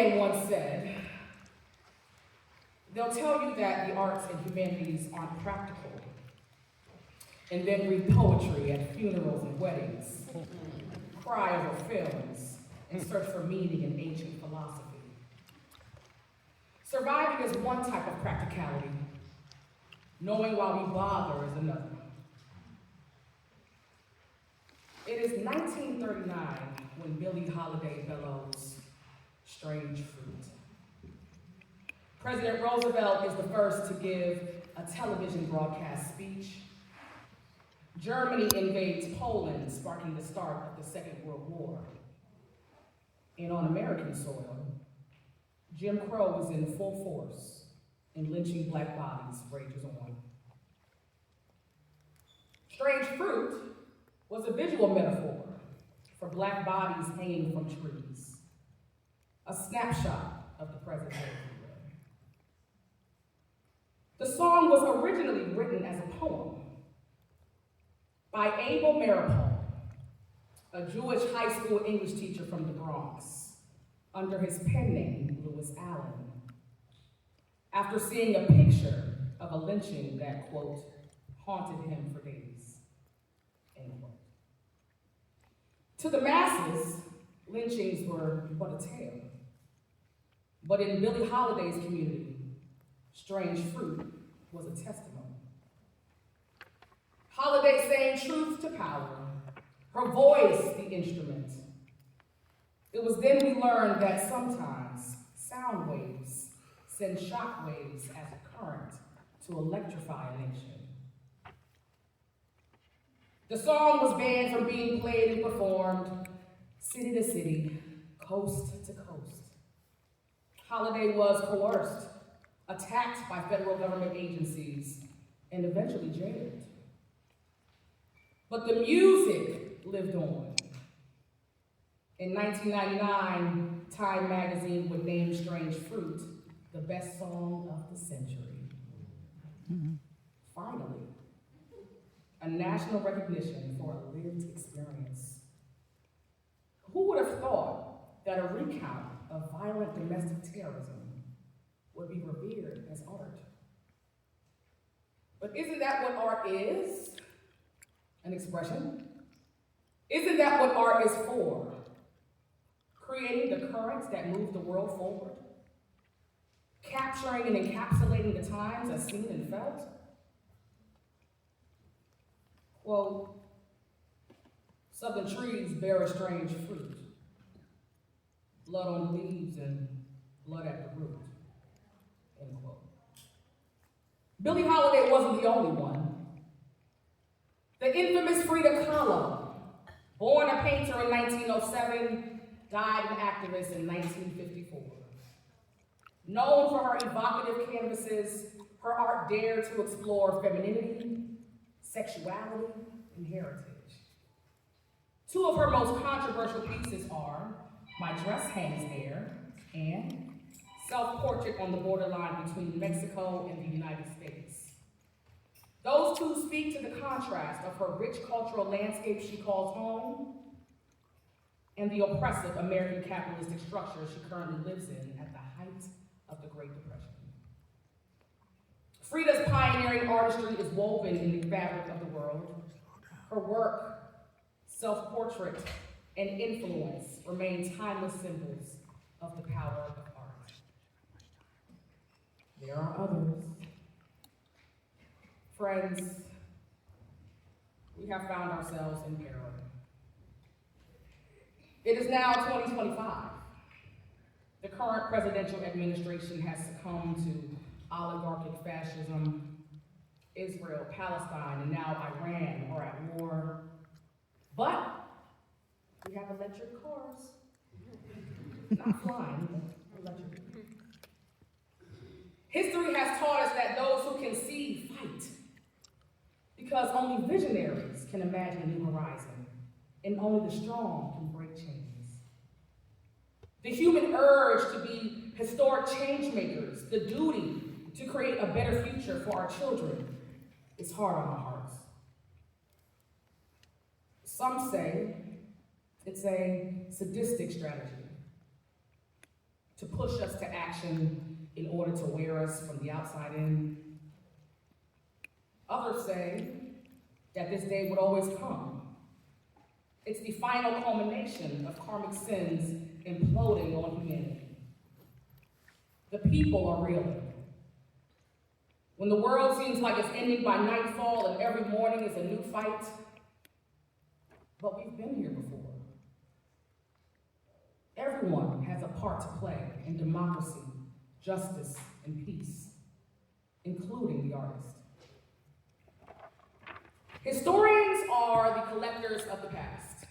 man once said, they'll tell you that the arts and humanities aren't practical, and then read poetry at funerals and weddings, cry over films, and search for meaning in ancient philosophy. Surviving is one type of practicality. Knowing why we bother is another. It is 1939 when Billie Holiday bellows, "Strange fruit." President Roosevelt is the first to give a television broadcast speech. Germany invades Poland, sparking the start of the Second World War. And on American soil, Jim Crow is in full force, and lynching black bodies rages on. Strange fruit was a visual metaphor for black bodies hanging from trees, a snapshot of the present day. The song was originally written as a poem by Abel Maripol, a Jewish high school English teacher from the Bronx, under his pen name, Lewis Allen, after seeing a picture of a lynching that, quote, haunted him for days, end quote. To the masses, lynchings were but a tale. But in Billie Holiday's community, strange fruit was a testimony. Holiday saying truth to power, her voice the instrument. It was then we learned that sometimes sound waves send shock waves as a current to electrify a nation. The song was banned from being played and performed city to city, coast to coast. Holiday was coerced, attacked by federal government agencies, and eventually jailed. But the music lived on. In 1999, Time magazine would name Strange Fruit the best song of the century. Finally, a national recognition for a lived experience. Who would have thought that a recount of violent domestic terrorism would be revered as art? But isn't that what art is? An expression? Isn't that what art is for? Creating the currents that move the world forward? Capturing and encapsulating the times as seen and felt? Quote, southern trees bear a strange fruit. Blood on the leaves and blood at the root, end quote. Billie Holiday wasn't the only one. The infamous Frida Kahlo, born a painter in 1907, died an activist in 1954. Known for her evocative canvases, her art dared to explore femininity, sexuality, and heritage. Two of her most controversial pieces are My Dress Hangs There and Self-Portrait on the Borderline Between Mexico and the United States. Those two speak to the contrast of her rich cultural landscape she calls home and the oppressive American capitalistic structure she currently lives in at the height of the Great Depression. Frida's pioneering artistry is woven in the fabric of the world. Her work, self-portrait, and influence remain timeless symbols of the power of art. There are others. Friends, we have found ourselves in peril. It is now 2025. The current presidential administration has succumbed to oligarchic fascism. Israel, Palestine, and now Iran are at war. But we have electric cars. Not flying, but electric. History has taught us that those who can see fight, because only visionaries can imagine a new horizon, and only the strong can break chains. The human urge to be historic change makers, the duty to create a better future for our children, is hard on our hearts. Some say it's a sadistic strategy to push us to action in order to wear us from the outside in. Others say that this day would always come. It's the final culmination of karmic sins imploding on humanity. The people are reeling. When the world seems like it's ending by nightfall and every morning is a new fight, but we've been here before. Everyone has a part to play in democracy, justice, and peace, including the artist. Historians are the collectors of the past.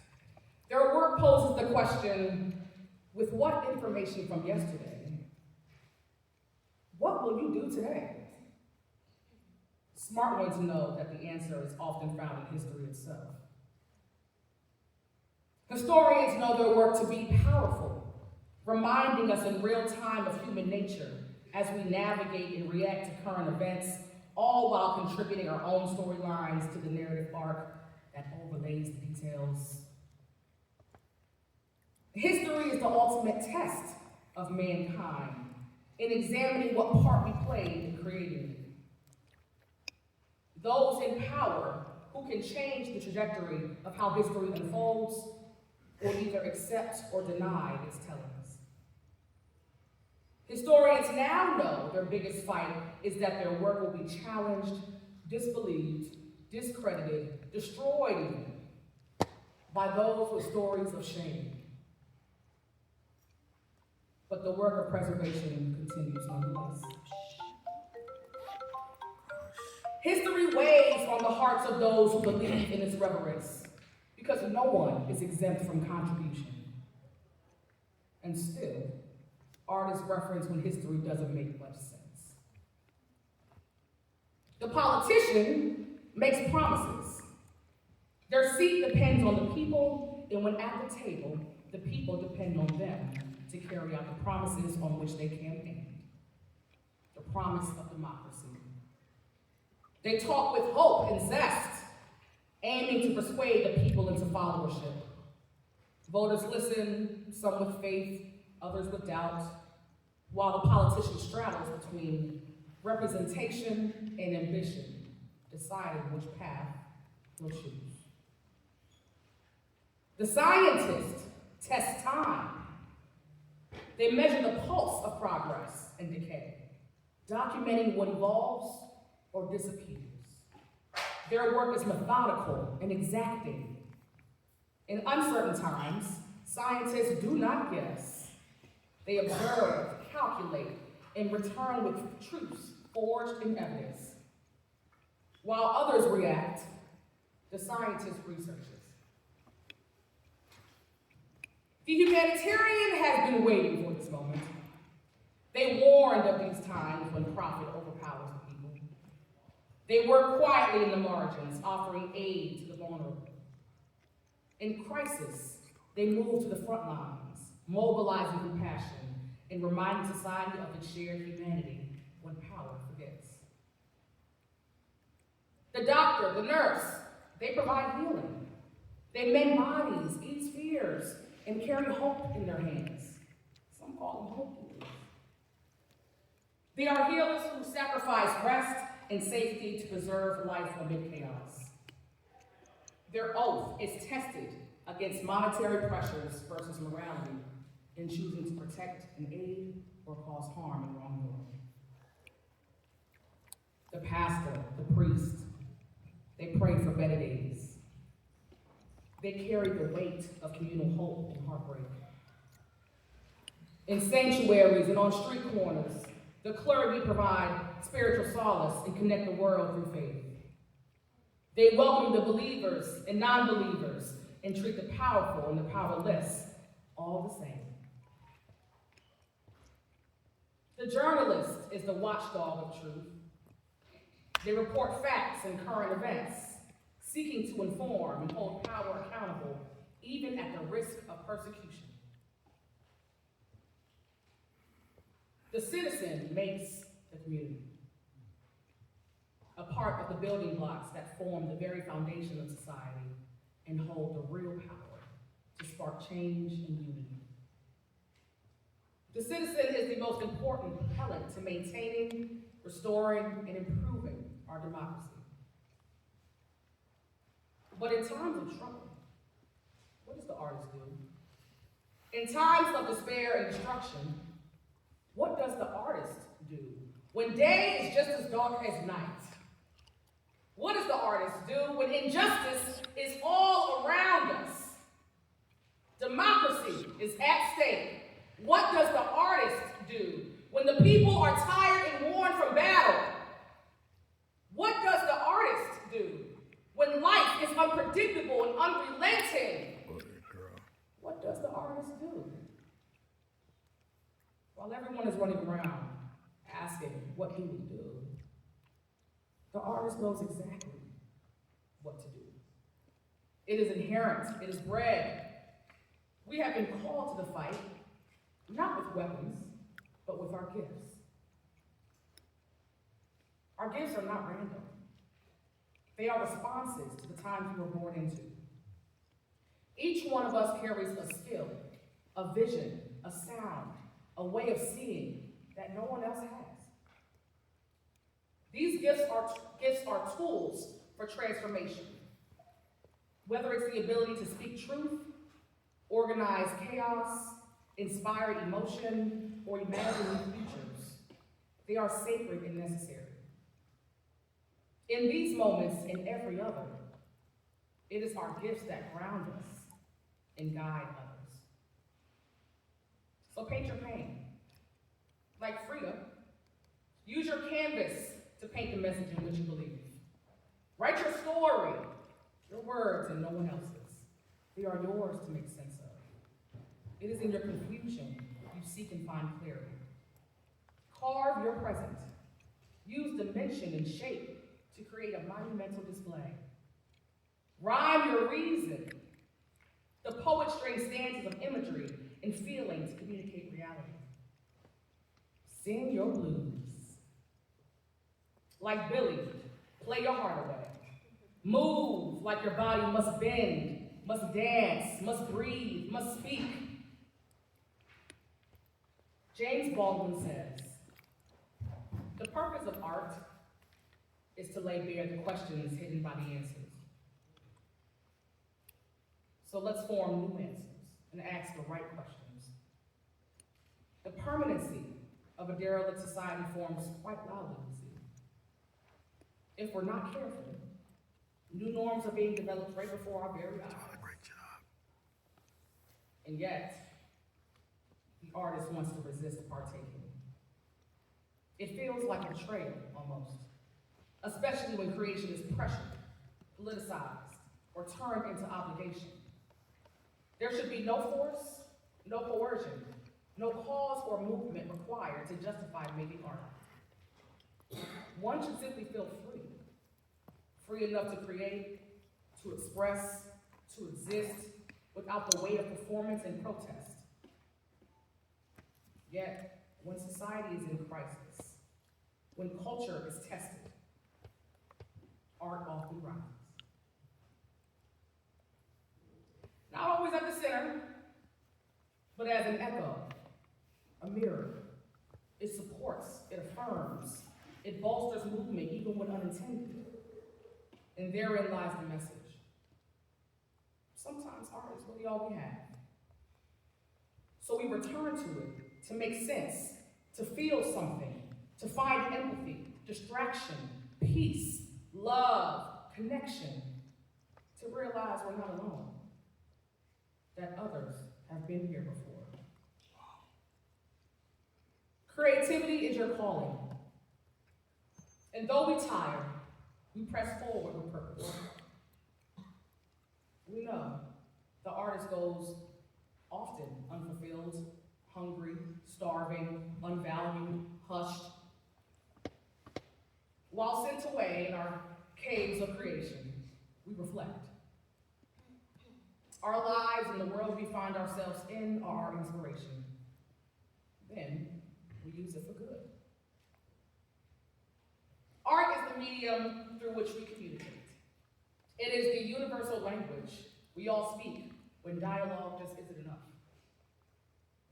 Their work poses the question, with what information from yesterday, what will you do today? Smart ones know that the answer is often found in history itself. Historians know their work to be powerful, reminding us in real time of human nature as we navigate and react to current events, all while contributing our own storylines to the narrative arc that overlays the details. History is the ultimate test of mankind in examining what part we played in creating it. Those in power who can change the trajectory of how history unfolds or either accept or deny its tellings. Historians now know their biggest fight is that their work will be challenged, disbelieved, discredited, destroyed even, by those with stories of shame. But the work of preservation continues nonetheless. History weighs on the hearts of those who believe in its reverence, because no one is exempt from contribution. And still, art is referenced when history doesn't make much sense. The politician makes promises. Their seat depends on the people, and when at the table, the people depend on them to carry out the promises on which they campaigned. The promise of democracy. They talk with hope and zest, aiming to persuade the people into followership. Voters listen, some with faith, others with doubt, while the politician straddles between representation and ambition, deciding which path he'll choose. The scientists test time. They measure the pulse of progress and decay, documenting what evolves or disappears. Their work is methodical and exacting. In uncertain times, scientists do not guess. They observe, calculate, and return with truths forged in evidence. While others react, the scientist researches. The humanitarian has been waiting for this moment. They warned of these times when profit overpowers the people. They work quietly in the margins, offering aid to the vulnerable. In crisis, they move to the front lines, mobilizing compassion and reminding society of its shared humanity when power forgets. The doctor, the nurse, they provide healing. They mend bodies, ease fears, and carry hope in their hands. Some call them hope healers. They are healers who sacrifice rest and safety to preserve life amid chaos. Their oath is tested against monetary pressures versus morality in choosing to protect and aid or cause harm and wrongdoing. The pastor, the priest, they pray for better days. They carry the weight of communal hope and heartbreak. In sanctuaries and on street corners, the clergy provide spiritual solace and connect the world through faith. They welcome the believers and non-believers and treat the powerful and the powerless all the same. The journalist is the watchdog of truth. They report facts and current events, seeking to inform and hold power accountable, even at the risk of persecution. The citizen makes the community, a part of the building blocks that form the very foundation of society and hold the real power to spark change and unity. The citizen is the most important propellant to maintaining, restoring, and improving our democracy. But in times of trouble, what does the artist do? In times of despair and destruction, what does the artist do? When day is just as dark as night, what does the artist do when injustice is all around us? Democracy is at stake. What does the artist do when the people are tired and worn from battle? What does the artist do when life is unpredictable and unrelenting? What does the artist do? While everyone is running around asking, what do we do? The artist knows exactly what to do. It is inherent, it is bred. We have been called to the fight, not with weapons, but with our gifts. Our gifts are not random. They are responses to the times we were born into. Each one of us carries a skill, a vision, a sound, a way of seeing that no one else has. These gifts are tools for transformation. Whether it's the ability to speak truth, organize chaos, inspire emotion, or imagine new futures, they are sacred and necessary. In these moments and every other, it is our gifts that ground us and guide others. So paint your pain. Like Frida, use your canvas to paint the message in which you believe. Write your story, your words and no one else's. They are yours to make sense of. It is in your confusion you seek and find clarity. Carve your present. Use dimension and shape to create a monumental display. Rhyme your reason. The poet strings stanzas of imagery and feeling to communicate reality. Sing your blues. Like Billy, play your heart away. Move like your body must bend, must dance, must breathe, must speak. James Baldwin says, the purpose of art is to lay bare the questions hidden by the answers. So let's form new answers and ask the right questions. The permanency of a derelict society forms quite loudly, we see. If we're not careful, new norms are being developed right before our very eyes. Great job. And yet, the artist wants to resist partaking. It feels like betrayal, almost, especially when creation is pressured, politicized, or turned into obligation. There should be no force, no coercion, no cause or movement required to justify making art. One should simply feel free enough to create, to express, to exist, without the weight of performance and protest. Yet, when society is in crisis, when culture is tested, art often rises. Not always at the center, but as an echo, a mirror. It supports, it affirms, it bolsters movement even when unintended. And therein lies the message. Sometimes art is really all we have. So we return to it to make sense, to feel something, to find empathy, distraction, peace, love, connection, to realize we're not alone, that others have been here before. Creativity is your calling. And though we tire, we press forward with purpose. We know the artist goes often unfulfilled, hungry, starving, unvalued, hushed. While sent away in our caves of creation, we reflect. Our lives and the world we find ourselves in are our inspiration. Then we use it for good. Art is the medium through which we communicate. It is the universal language we all speak when dialogue just isn't enough.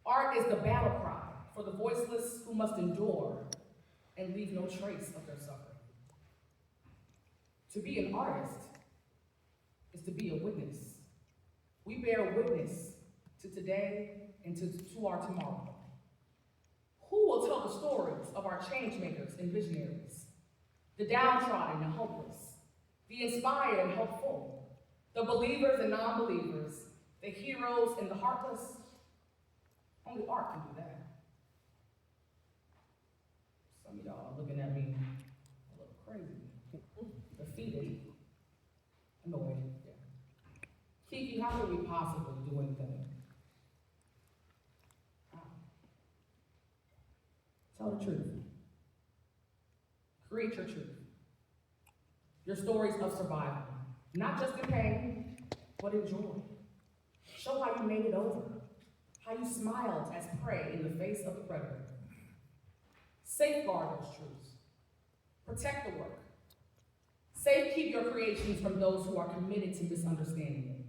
Art is the battle cry for the voiceless who must endure and leave no trace of their suffering. To be an artist is to be a witness. We bear witness to today and to our tomorrow. Who will tell the stories of our change makers and visionaries, the downtrodden and hopeless, the inspired and hopeful, the believers and non-believers, the heroes and the heartless? Only art can do that. Some of y'all are looking at me a little crazy, defeated, annoyed. Yeah. Kiki, how could we possibly do anything? Tell the truth. Create your truth. Your stories of survival, not just in pain, but in joy. Show how you made it over, how you smiled as prey in the face of the predator. Safeguard those truths. Protect the work. Safekeep your creations from those who are committed to misunderstanding it,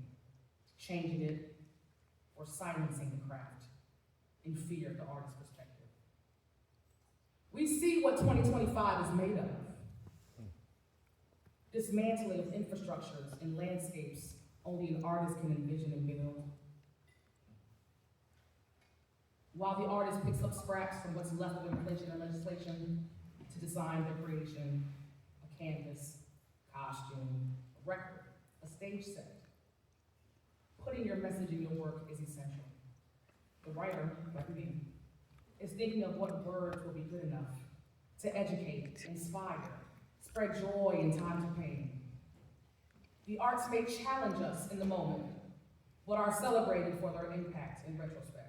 changing it, or silencing the craft in fear of the artist's perspective. We see what 2025 is made of. Dismantling of infrastructures and landscapes only an artist can envision and build. While the artist picks up scraps from what's left of inflation and legislation to design their creation, a canvas, costume, a record, a stage set. Putting your message in your work is essential. The writer, like me, is thinking of what words will be good enough to educate, inspire, spread joy in times of pain. The arts may challenge us in the moment, but are celebrated for their impact in retrospect.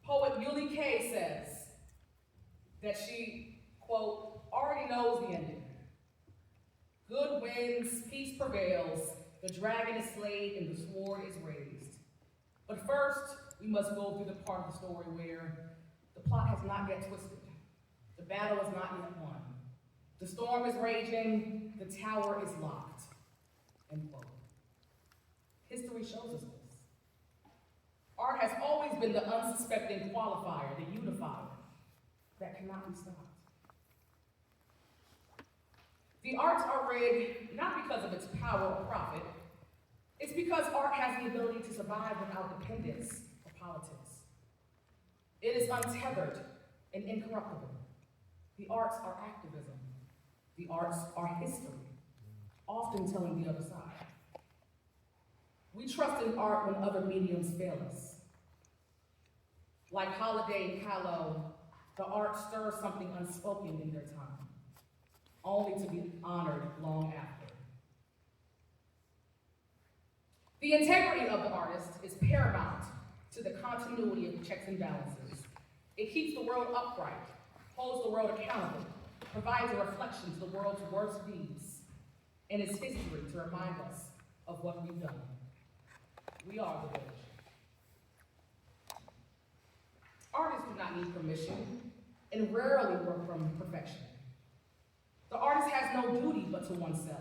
Poet Yuli Kay says that she, quote, already knows the ending. Good wins, peace prevails, the dragon is slayed and the sword is raised. But first, we must go through the part of the story where the plot has not yet twisted. The battle is not yet won. The storm is raging, the tower is locked, end quote. History shows us this. Art has always been the unsuspecting qualifier, the unifier, that cannot be stopped. The arts are read not because of its power or profit, it's because art has the ability to survive without dependence of politics. It is untethered and incorruptible. The arts are activism. The arts are history, often telling the other side. We trust in art when other mediums fail us. Like Holiday and Kahlo, the art stirs something unspoken in their time, only to be honored long after. The integrity of the artist is paramount to the continuity of checks and balances. It keeps the world upright, holds the world accountable, provides a reflection to the world's worst deeds, and its history to remind us of what we've done. We are the village. Artists do not need permission and rarely work from perfection. The artist has no duty but to oneself,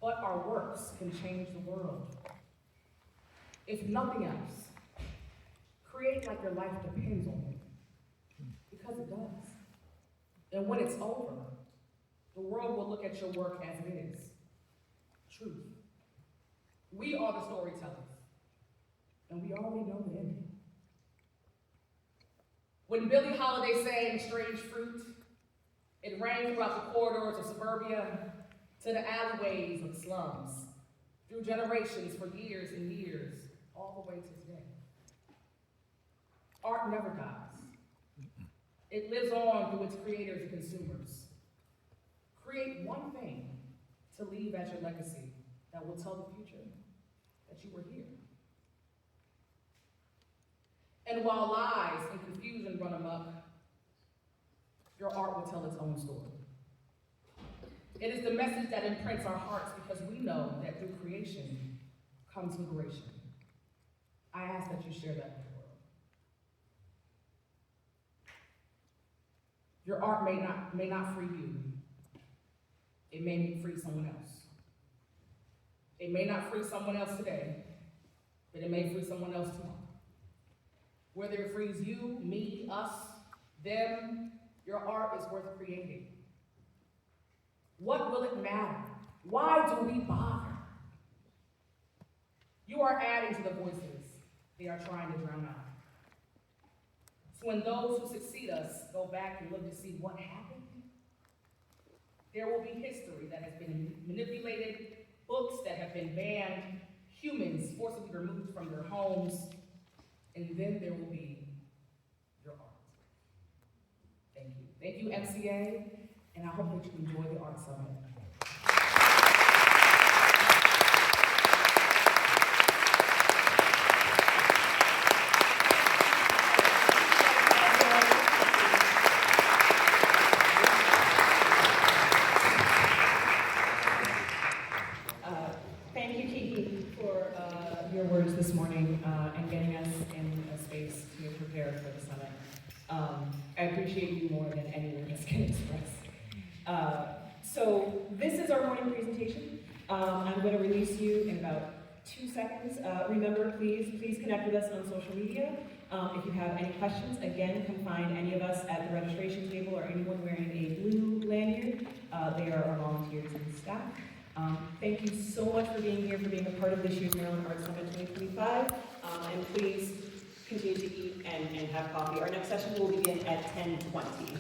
but our works can change the world. If nothing else, create like your life depends on it, because it does. And when it's over, the world will look at your work as it is, truth. We are the storytellers, and we already know the ending. When Billie Holiday sang Strange Fruit, it rang throughout the corridors of suburbia to the alleyways of the slums, through generations for years and years, all the way to today. Art never dies. It lives on through its creators and consumers. Create one thing to leave as your legacy that will tell the future that you were here. And while lies and confusion run amok, your art will tell its own story. It is the message that imprints our hearts because we know that through creation comes liberation. I ask that you share that with the world. Your art may not free you. It may free someone else. It may not free someone else today, but it may free someone else tomorrow. Whether it frees you, me, us, them, your art is worth creating. What will it matter? Why do we bother? You are adding to the voices they are trying to drown out. So when those who succeed us go back and look to see what happened, there will be history that has been manipulated, books that have been banned, humans forcibly removed from their homes, and then there will be your art. Thank you. Thank you, MCA, and I hope that you enjoy the Art Summit. Thank you, Kiki, for your words this morning and getting us in a space to prepare for the summit. I appreciate you more than any words can express. So this is our morning presentation. I'm going to release you in about 2 seconds. Remember, please connect with us on social media. If you have any questions, again, come find any of us at the registration table or anyone wearing a blue lanyard. They are our volunteers and staff. Thank you so much for being here, for being a part of this year's Maryland Art Summit 2025. And please continue to eat and have coffee. Our next session will begin at 10:20.